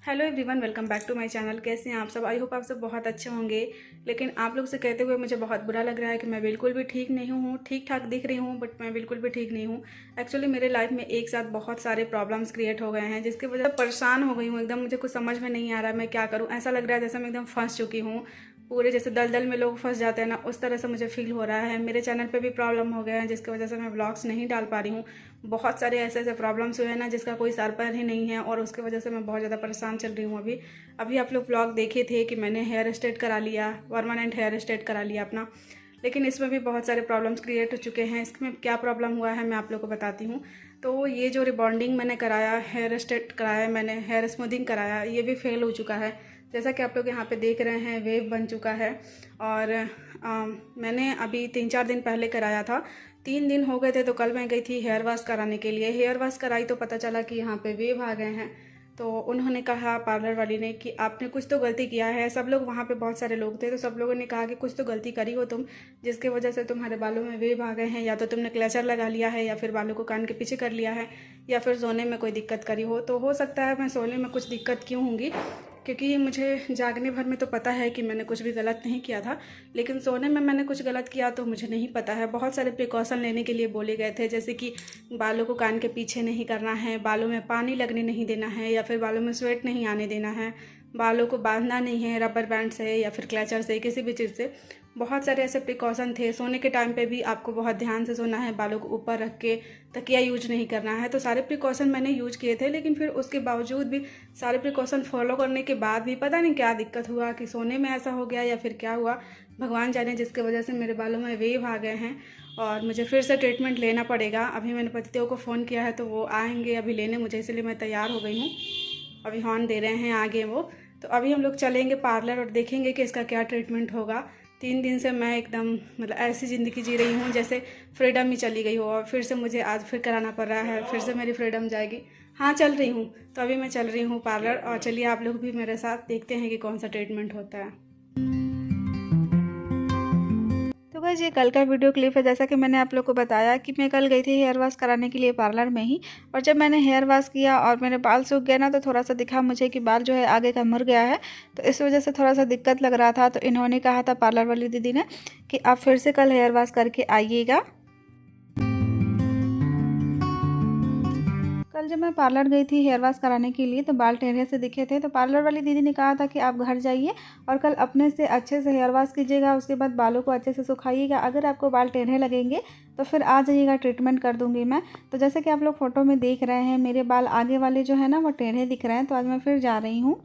Hello everyone, welcome back to my channel. कैसे हैं आप सब? आई होप आप सब बहुत अच्छे होंगे। लेकिन आप लोग से कहते हुए मुझे बहुत बुरा लग रहा है कि मैं बिल्कुल भी ठीक नहीं हूँ। ठीक ठाक दिख रही हूँ बट मैं बिल्कुल भी ठीक नहीं हूँ। एक्चुअली मेरे लाइफ में एक साथ बहुत सारे प्रॉब्लम्स क्रिएट हो गए हैं, जिसकी वजह से परेशान हो गई हूँ एकदम। मुझे कुछ समझ में नहीं आ रहा है मैं क्या करूँ। ऐसा लग रहा है जैसे मैं एकदम फंस चुकी हूँ। पूरे जैसे दलदल में लोग फंस जाते हैं ना, उस तरह से मुझे फील हो रहा है। मेरे चैनल पे भी प्रॉब्लम हो गया है, जिसकी वजह से मैं व्लॉग्स नहीं डाल पा रही हूँ। बहुत सारे ऐसे ऐसे प्रॉब्लम्स हुए हैं ना, जिसका कोई सर पैर ही नहीं है, और उसकी वजह से मैं बहुत ज़्यादा परेशान चल रही हूँ अभी। अभी आप लोग व्लॉग देखे थे कि मैंने हेयर स्ट्रेट करा लिया, परमानेंट हेयर स्ट्रेट करा लिया अपना। लेकिन इसमें भी बहुत सारे प्रॉब्लम्स क्रिएट हो चुके हैं। इसमें क्या प्रॉब्लम हुआ है मैं आप लोग को बताती हूँ। तो ये जो रिबॉन्डिंग मैंने कराया, हेयर स्ट्रेट कराया मैंने, हेयर स्मूथिंग कराया, ये भी फेल हो चुका है। जैसा कि आप लोग यहाँ पे देख रहे हैं, वेव बन चुका है। और मैंने अभी 3-4 दिन पहले कराया था। 3 दिन हो गए थे, तो कल मैं गई थी हेयर वॉश कराने के लिए। हेयर वॉश कराई तो पता चला कि यहाँ पे वेव आ गए हैं। तो उन्होंने कहा, पार्लर वाली ने, कि आपने कुछ तो गलती किया है। सब लोग वहाँ पे, बहुत सारे लोग थे, तो सब लोगों ने कहा कि कुछ तो गलती करी हो तुम, जिसके वजह से तुम्हारे बालों में वेव आ गए हैं। या तो तुमने क्लचर लगा लिया है, या फिर बालों को कान के पीछे कर लिया है, या फिर सोने में कोई दिक्कत करी हो। तो हो सकता है मैं सोने में कुछ दिक्कत क्यों होंगी, क्योंकि मुझे जागने भर में तो पता है कि मैंने कुछ भी गलत नहीं किया था। लेकिन सोने में मैंने कुछ गलत किया तो मुझे नहीं पता है। बहुत सारे प्रिकॉशन लेने के लिए बोले गए थे, जैसे कि बालों को कान के पीछे नहीं करना है, बालों में पानी लगने नहीं देना है, या फिर बालों में स्वेट नहीं आने देना है, बालों को बांधना नहीं है रबर बैंड से या फिर क्लचर से, किसी भी चीज़ से। बहुत सारे ऐसे प्रिकॉशन थे। सोने के टाइम पे भी आपको बहुत ध्यान से सोना है, बालों को ऊपर रख के, तकिया यूज नहीं करना है। तो सारे प्रिकॉशन मैंने यूज किए थे, लेकिन फिर उसके बावजूद भी, सारे प्रिकॉशन फॉलो करने के बाद भी पता नहीं क्या दिक्कत हुआ, कि सोने में ऐसा हो गया या फिर क्या हुआ, भगवान जाने, जिसकी वजह से मेरे बालों में वेव आ गए हैं। और मुझे फिर से ट्रीटमेंट लेना पड़ेगा। अभी मैंने पतिदेव को फ़ोन किया है, तो वो आएंगे अभी लेने मुझे, इसलिए मैं तैयार हो गई हूँ। अभी हॉर्न दे रहे हैं आगे वो। तो अभी हम लोग चलेंगे पार्लर और देखेंगे कि इसका क्या ट्रीटमेंट होगा। 3 दिन से मैं एकदम, मतलब ऐसी ज़िंदगी जी रही हूँ जैसे फ्रीडम ही चली गई हो, और फिर से मुझे आज फिर कराना पड़ रहा है। फिर से मेरी फ्रीडम जाएगी। हाँ, चल रही हूँ। तो अभी मैं चल रही हूँ पार्लर, और चलिए आप लोग भी मेरे साथ देखते हैं कि कौन सा ट्रीटमेंट होता है। तो गाइस, ये कल का वीडियो क्लिप है। जैसा कि मैंने आप लोग को बताया कि मैं कल गई थी हेयर वॉश कराने के लिए पार्लर में ही। और जब मैंने हेयर वॉश किया और मेरे बाल सूख गए ना, तो थोड़ा सा दिखा मुझे कि बाल जो है आगे का मुड़ गया है। तो इस वजह से थोड़ा सा दिक्कत लग रहा था। तो इन्होंने कहा था, पार्लर वाली दीदी ने, कि आप फिर से कल हेयर वॉश करके आइएगा। कल जब मैं पार्लर गई थी हेयर वॉश कराने के लिए, तो बाल टेढ़े से दिखे थे। तो पार्लर वाली दीदी ने कहा था कि आप घर जाइए और कल अपने से अच्छे से हेयर वॉश कीजिएगा, उसके बाद बालों को अच्छे से सुखाइएगा। अगर आपको बाल टेढ़े लगेंगे तो फिर आ जाइएगा, ट्रीटमेंट कर दूंगी मैं। तो जैसे कि आप लोग फोटो में देख रहे हैं, मेरे बाल आगे वाले जो है ना, वो टेढ़े दिख रहे हैं। तो आज मैं फिर जा रही हूँ।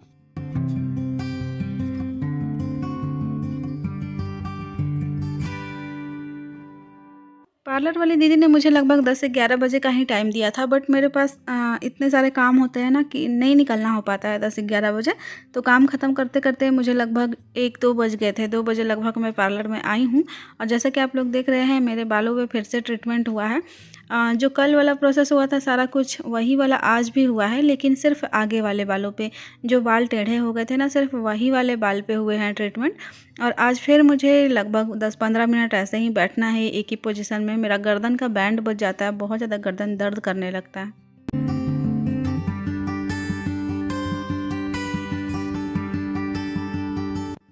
पार्लर वाली दीदी ने मुझे लगभग 10 से 11 बजे का ही टाइम दिया था, बट मेरे पास इतने सारे काम होते हैं ना कि नहीं निकलना हो पाता है 10 से 11 बजे। तो काम ख़त्म करते करते मुझे लगभग 1-2 बज गए थे। 2 बजे लगभग मैं पार्लर में आई हूँ। और जैसा कि आप लोग देख रहे हैं, मेरे बालों में फिर से ट्रीटमेंट हुआ है। जो कल वाला प्रोसेस हुआ था, सारा कुछ वही वाला आज भी हुआ है, लेकिन सिर्फ आगे वाले बालों पे, जो बाल टेढ़े हो गए थे ना, सिर्फ वही वाले बाल पे हुए हैं ट्रीटमेंट। और आज फिर मुझे लगभग 10-15 मिनट ऐसे ही बैठना है एक ही पोजीशन में। मेरा गर्दन का बैंड बच जाता है, बहुत ज़्यादा गर्दन दर्द करने लगता है।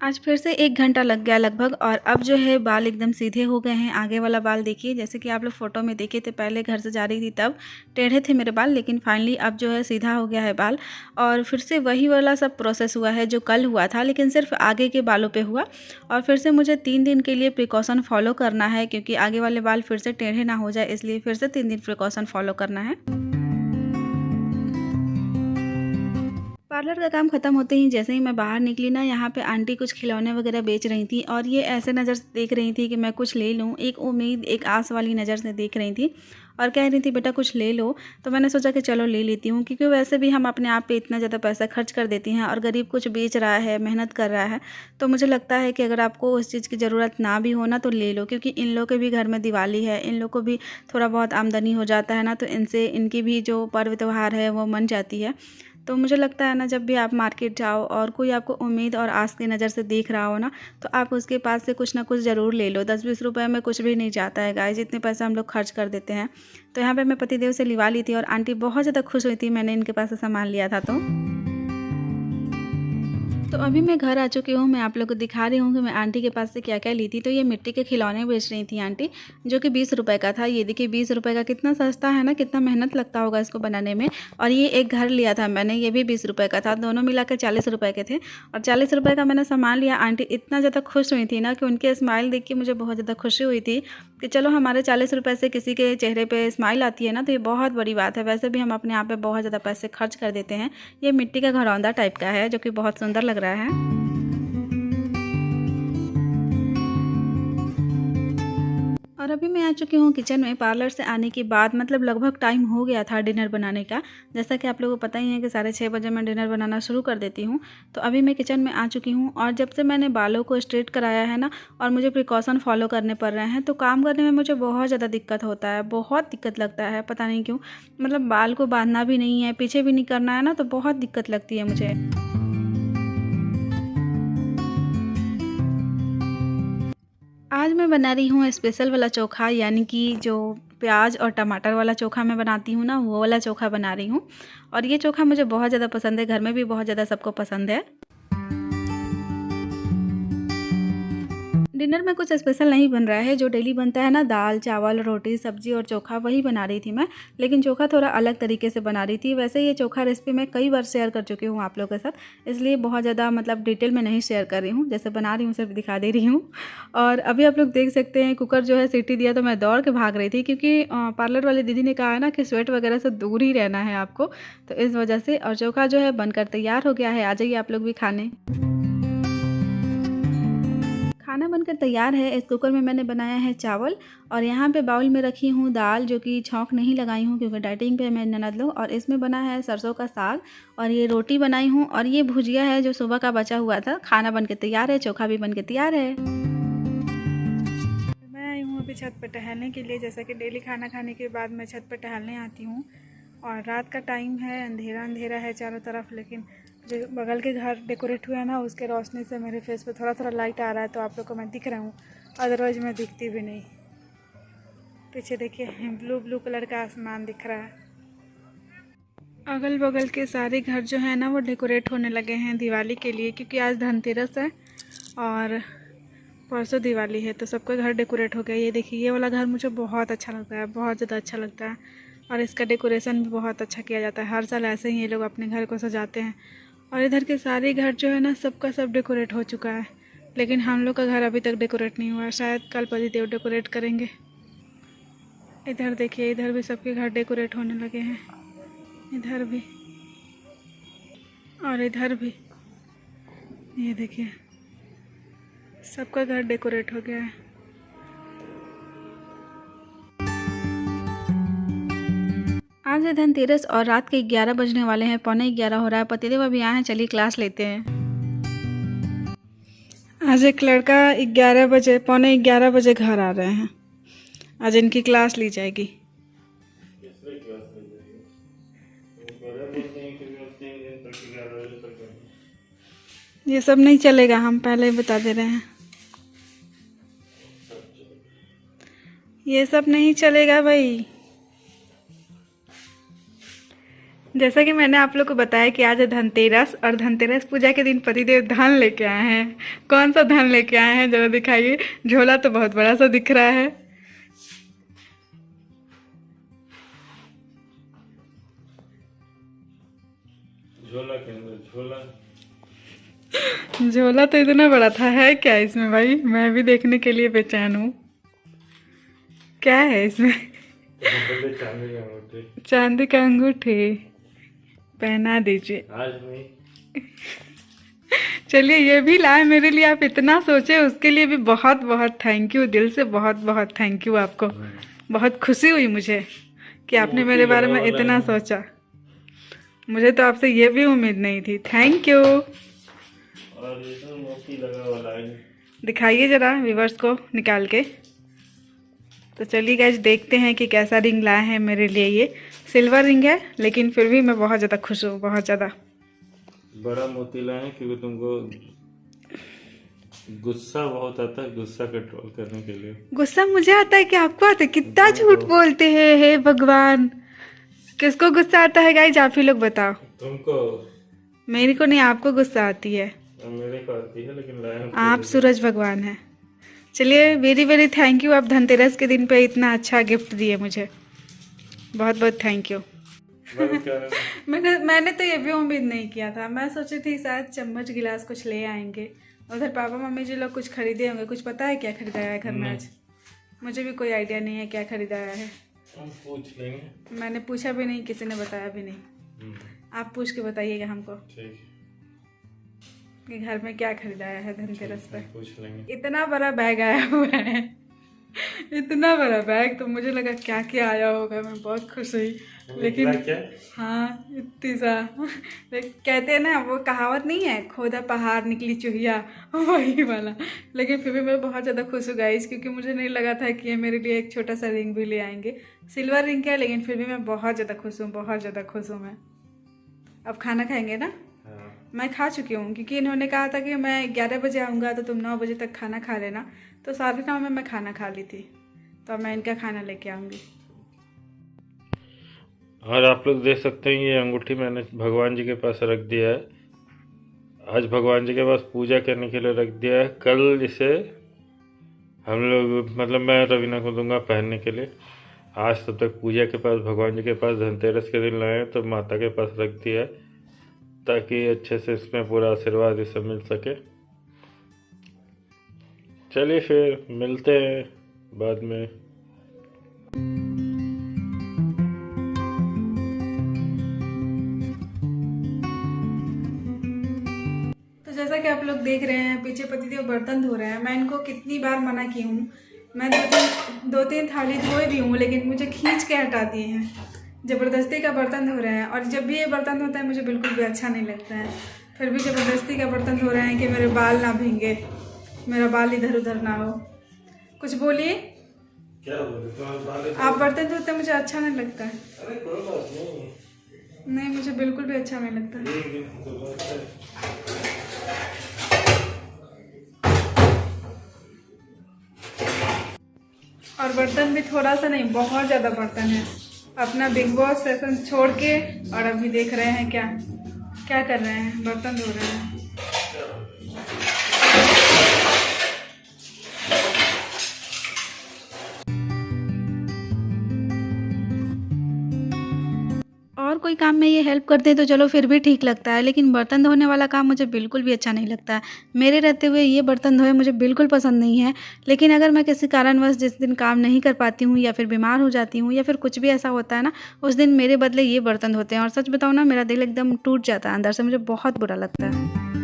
आज फिर से 1 घंटा लग गया लगभग, और अब जो है बाल एकदम सीधे हो गए हैं। आगे वाला बाल देखिए, जैसे कि आप लोग फोटो में देखे थे, पहले घर से जा रही थी तब टेढ़े थे मेरे बाल, लेकिन फाइनली अब जो है सीधा हो गया है बाल। और फिर से वही वाला सब प्रोसेस हुआ है जो कल हुआ था, लेकिन सिर्फ आगे के बालों पे हुआ। और फिर से मुझे 3 दिन के लिए प्रिकॉशन फॉलो करना है, क्योंकि आगे वाले बाल फिर से टेढ़े ना हो जाए, इसलिए फिर से 3 दिन प्रिकॉशन फॉलो करना है। पार्लर का काम ख़त्म होते ही जैसे ही मैं बाहर निकली ना, यहाँ पे आंटी कुछ खिलौने वगैरह बेच रही थी, और ये ऐसे नज़र से देख रही थी कि मैं कुछ ले लूँ। एक उम्मीद, एक आस वाली नज़र से देख रही थी, और कह रही थी बेटा कुछ ले लो। तो मैंने सोचा कि चलो ले लेती हूँ, क्योंकि वैसे भी हम अपने आप पे इतना ज़्यादा पैसा खर्च कर देती हैं, और गरीब कुछ बेच रहा है, मेहनत कर रहा है, तो मुझे लगता है कि अगर आपको उस चीज़ की ज़रूरत ना भी हो ना, तो ले लो। क्योंकि इन लोग के भी घर में दिवाली है, इन लोग को भी थोड़ा बहुत आमदनी हो जाता है ना, तो इनसे, इनकी भी जो पर्व त्यौहार है वो मन जाती है। तो मुझे लगता है ना, जब भी आप मार्केट जाओ और कोई आपको उम्मीद और आस की नज़र से देख रहा हो ना, तो आप उसके पास से कुछ ना कुछ ज़रूर ले लो। 10-20 रुपए में कुछ भी नहीं जाता है गाइस, जितने पैसे हम लोग खर्च कर देते हैं। तो यहाँ पे मैं पतिदेव से लिवा ली थी, और आंटी बहुत ज़्यादा खुश हुई थी मैंने इनके पास से सामान लिया था तो। तो अभी मैं घर आ चुकी हूँ। मैं आप लोग को दिखा रही हूँ कि मैं आंटी के पास से क्या-क्या ली थी। तो ये मिट्टी के खिलौने बेच रही थी आंटी, जो कि 20 रुपए का था। ये देखिए 20 रुपए का कितना सस्ता है ना, कितना मेहनत लगता होगा इसको बनाने में। और ये एक घर लिया था मैंने, ये भी 20 रुपए का था। दोनों मिलाकर 40 रुपए के थे और 40 रुपए का मैंने सामान लिया। आंटी इतना ज़्यादा खुश हुई थी ना कि उनके स्माइल देख के मुझे बहुत ज़्यादा खुशी हुई थी कि चलो हमारे 40 रुपए से किसी के चेहरे पे स्माइल आती है ना, तो ये बहुत बड़ी बात है। वैसे भी हम अपने आप पे बहुत ज़्यादा पैसे खर्च कर देते हैं। ये मिट्टी का घरौंदा टाइप का है, जो कि बहुत सुंदर लग रहा है। और अभी मैं आ चुकी हूँ किचन में। पार्लर से आने के बाद मतलब लगभग टाइम हो गया था डिनर बनाने का। जैसा कि आप लोगों को पता ही है कि 6:30 बजे मैं डिनर बनाना शुरू कर देती हूँ। तो अभी मैं किचन में आ चुकी हूँ और जब से मैंने बालों को स्ट्रेट कराया है ना, और मुझे प्रिकॉशन फॉलो करने पड़ रहे हैं, तो काम करने में मुझे बहुत ज़्यादा दिक्कत होता है, बहुत दिक्कत लगता है, पता नहीं क्यों। मतलब बाल को बांधना भी नहीं है, पीछे भी नहीं करना है ना, तो बहुत दिक्कत लगती है मुझे। आज मैं बना रही हूँ स्पेशल वाला चोखा, यानी कि जो प्याज और टमाटर वाला चोखा मैं बनाती हूँ ना, वो वाला चोखा बना रही हूँ। और ये चोखा मुझे बहुत ज़्यादा पसंद है, घर में भी बहुत ज़्यादा सबको पसंद है। डिनर में कुछ स्पेशल नहीं बन रहा है, जो डेली बनता है ना, दाल चावल रोटी सब्जी और चोखा, वही बना रही थी मैं। लेकिन चोखा थोड़ा अलग तरीके से बना रही थी। वैसे ये चोखा रेसिपी मैं कई बार शेयर कर चुकी हूँ आप लोगों के साथ, इसलिए बहुत ज़्यादा मतलब डिटेल में नहीं शेयर कर रही हूँ। जैसे बना रही हूँ सिर्फ दिखा दे रही हूँ। और अभी आप लोग देख सकते हैं कुकर जो है सीटी दिया, तो मैं दौड़ के भाग रही थी, क्योंकि पार्लर वाली दीदी ने कहा है ना कि स्वेट वगैरह से दूर ही रहना है आपको, तो इस वजह से। और चोखा जो है बनकर तैयार हो गया है, आ जाइए आप लोग भी खाने। खाना बनकर तैयार है। इस कुकर में मैंने बनाया है चावल, और यहाँ पे बाउल में रखी हूँ दाल, जो कि छौंक नहीं लगाई हूँ क्योंकि डाइटिंग पे मैं ननद लोग। और इसमें बना है सरसों का साग, और ये रोटी बनाई हूँ, और ये भुजिया है जो सुबह का बचा हुआ था। खाना बनकर तैयार है, चोखा भी बनकर तैयार है। मैं आई हूँ अभी छत पर टहलने के लिए। जैसा कि डेली खाना खाने के बाद मैं छत पर टहलने आती हूँ। और रात का टाइम है, अंधेरा अंधेरा है चारों तरफ, लेकिन जो बगल के घर डेकोरेट हुआ है ना, उसके रोशनी से मेरे फेस पे थोड़ा थोड़ा लाइट आ रहा है, तो आप लोग को मैं दिख रहा हूँ, अदरवाइज मैं दिखती भी नहीं। पीछे देखिए ब्लू ब्लू कलर का आसमान दिख रहा है। अगल बगल के सारे घर जो है ना, वो डेकोरेट होने लगे हैं दिवाली के लिए, क्योंकि आज धनतेरस है और परसों दिवाली है, तो सबका घर डेकोरेट हो गया। ये देखिए ये वाला घर मुझे बहुत अच्छा लगता है, बहुत ज़्यादा अच्छा लगता है। और इसका डेकोरेशन भी बहुत अच्छा किया जाता है। हर साल ऐसे ही ये लोग अपने घर को सजाते हैं। और इधर के सारे घर जो है ना, सबका सब डेकोरेट हो चुका है, लेकिन हम लोग का घर अभी तक डेकोरेट नहीं हुआ है। शायद कल पतिदेव डेकोरेट करेंगे। इधर देखिए, इधर भी सबके घर डेकोरेट होने लगे हैं, इधर भी और इधर भी। ये देखिए सबका घर डेकोरेट हो गया है। आज है धनतेरस और रात के 11 बजने वाले हैं, 11:15 हो रहा है। पतिदेव अभी आए हैं, चलिए क्लास लेते हैं। आज एक लड़का 11 बजे 11:15 बजे घर आ रहे हैं। आज इनकी क्लास ली जाएगी। ये सब नहीं चलेगा, हम पहले ही बता दे रहे हैं, ये सब नहीं चलेगा भाई। जैसा कि मैंने आप लोग को बताया कि आज है धनतेरस, और धनतेरस पूजा के दिन पतिदेव धन लेके आए हैं। कौन सा धन लेके आए हैं जरा दिखाइए। झोला तो बहुत बड़ा सा दिख रहा है। झोला के अंदर झोला तो इतना बड़ा था, है क्या इसमें भाई? मैं भी देखने के लिए बेचैन हूँ, क्या है इसमें? चांदी का अंगूठी पहना दीजिए। आज नहीं। चलिए ये भी लाए मेरे लिए, आप इतना सोचे उसके लिए भी बहुत बहुत थैंक यू, दिल से बहुत बहुत थैंक यू आपको। बहुत खुशी हुई मुझे कि आपने मेरे बारे में इतना सोचा। मुझे तो आपसे ये भी उम्मीद नहीं थी, थैंक यू। और ये तो मोती लगा वाला है। दिखाइए जरा व्यूअर्स को निकाल के। तो चलिए गाइस देखते हैं कि कैसा रिंग लाए हैं मेरे लिए। ये सिल्वर रिंग है, लेकिन फिर भी मैं बहुत ज़्यादा खुश हूँ, बहुत ज़्यादा। बड़ा मोती लाए हैं क्योंकि तुमको गुस्सा बहुत आता है, गुस्सा कंट्रोल करने के लिए। गुस्सा मुझे आता है कि आपको आता है? कितना झूठ बोलते हैं, हे भगवान। किसको गुस्सा आता है गाइस, आप ही लोग बताओ। तुमको। मेरे को नहीं, आपको गुस्सा आती है। अब मेरे को आती है लेकिन लाइन आप सूरज भगवान हैं। चलिए, वेरी वेरी थैंक यू, आप धनतेरस के दिन पे इतना अच्छा गिफ्ट दिए मुझे, बहुत बहुत थैंक यू। मैंने तो ये भी उम्मीद नहीं किया था। मैं सोची थी शायद चम्मच गिलास कुछ ले आएंगे, उधर पापा मम्मी जी लोग कुछ खरीदे होंगे। कुछ पता है क्या खरीदाया है घर में आज? मुझे भी कोई आइडिया नहीं है क्या खरीदाया है। हम पूछ लेंगे। मैंने पूछा भी नहीं, किसी ने बताया भी नहीं। आप पूछ के बताइएगा हमको ठीक कि घर में क्या खरीदाया है धनतेरस पे। पूछ लेंगे। इतना बड़ा बैग आया हुआ है, इतना बड़ा बैग, तो मुझे लगा क्या क्या आया होगा। मैं बहुत खुश हुई, लेकिन क्या? हाँ इतनी सा कहते हैं ना, वो कहावत नहीं है, खोदा पहाड़ निकली चूहिया, वही वाला। लेकिन फिर भी मैं बहुत ज़्यादा खुश हूँ गाइस, क्योंकि मुझे नहीं लगा था कि ये मेरे लिए एक छोटा सा रिंग भी ले आएंगे। सिल्वर रिंग क्या, लेकिन फिर भी मैं बहुत ज़्यादा खुश हूँ, बहुत ज़्यादा खुश हूँ मैं। अब खाना खाएंगे ना? मैं खा चुकी हूँ, क्योंकि इन्होंने कहा था कि मैं 11 बजे आऊँगा तो तुम 9 बजे तक खाना खा लेना, तो 9:30 में मैं खाना खा ली थी। तो अब मैं इनका खाना लेके आऊँगी। और आप लोग देख सकते हैं ये अंगूठी मैंने भगवान जी के पास रख दिया है। आज भगवान जी के पास पूजा करने के लिए रख दिया है। कल इसे हम लोग मतलब मैं रवीना को दूंगा पहनने के लिए। आज तब तक पूजा के पास, भगवान जी के पास धनतेरस के दिन लाए तो माता के पास रख दिया है, ताकि अच्छे से इसमें पूरा आशीर्वाद इसे मिल सके। चलिए फिर मिलते हैं बाद में। तो जैसा कि आप लोग देख रहे हैं, पीछे पतिदेव बर्तन धो रहे हैं। मैं इनको कितनी बार मना की हूँ, मैं दो तीन थाली धोए भी हूँ, लेकिन मुझे खींच के हटा दिए हैं। ज़बरदस्ती का बर्तन धो रहे हैं, और जब भी ये बर्तन धोता है मुझे बिल्कुल भी अच्छा नहीं लगता है। फिर भी ज़बरदस्ती का बर्तन धो रहे हैं कि मेरे बाल ना भींगे, मेरा बाल इधर उधर ना हो। कुछ बोलिए। क्या बोले? आप बर्तन धोते मुझे अच्छा नहीं लगता है। अरे कोई बात नहीं। नहीं, मुझे बिल्कुल भी अच्छा नहीं लगता है। और बर्तन भी थोड़ा सा नहीं, बहुत ज़्यादा बर्तन है। अपना बिग बॉस सेशन छोड़ के और अभी देख रहे हैं क्या क्या कर रहे हैं, बर्तन धो रहे हैं। और कोई काम में ये हेल्प करते हैं तो चलो फिर भी ठीक लगता है, लेकिन बर्तन धोने वाला काम मुझे बिल्कुल भी अच्छा नहीं लगता है। मेरे रहते हुए ये बर्तन धोए मुझे बिल्कुल पसंद नहीं है। लेकिन अगर मैं किसी कारणवश जिस दिन काम नहीं कर पाती हूँ, या फिर बीमार हो जाती हूँ, या फिर कुछ भी ऐसा होता है ना, उस दिन मेरे बदले ये बर्तन धोते हैं। और सच बताऊँ ना, मेरा दिल एकदम टूट जाता है अंदर से, मुझे बहुत बुरा लगता है।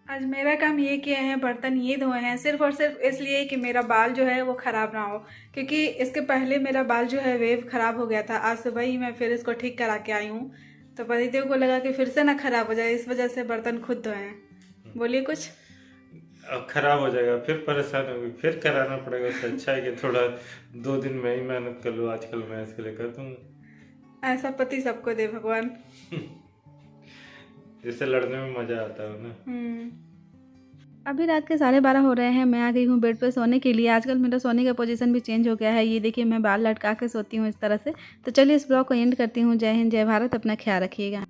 आज मेरा काम ये किया है, बर्तन ये धोए हैं, सिर्फ और सिर्फ इसलिए कि मेरा बाल जो है वो ख़राब ना हो। क्योंकि इसके पहले मेरा बाल जो है वेव ख़राब हो गया था। आज सुबह ही मैं फिर इसको ठीक करा के आई हूँ, तो पतिदेव को लगा कि फिर से ना ख़राब हो जाए, इस वजह से बर्तन खुद धोए हैं। बोलिए कुछ। अब खराब हो जाएगा, फिर परेशान होगी, फिर कराना पड़ेगा। उससे अच्छा है कि थोड़ा 2 दिन में ही मेहनत कर लूँ। आजकल मैं इसके लिए कर दूँगा। ऐसा पति सबको दे भगवान। जिससे लड़ने में मज़ा आता है ना। अभी रात के 12:30 हो रहे हैं। मैं आ गई हूँ बेड पे सोने के लिए। आजकल मेरा सोने का पोजीशन भी चेंज हो गया है। ये देखिए, मैं बाल लटका के सोती हूँ इस तरह से। तो चलिए इस ब्लॉग को एंड करती हूँ। जय हिंद, जय भारत, अपना ख्याल रखिएगा।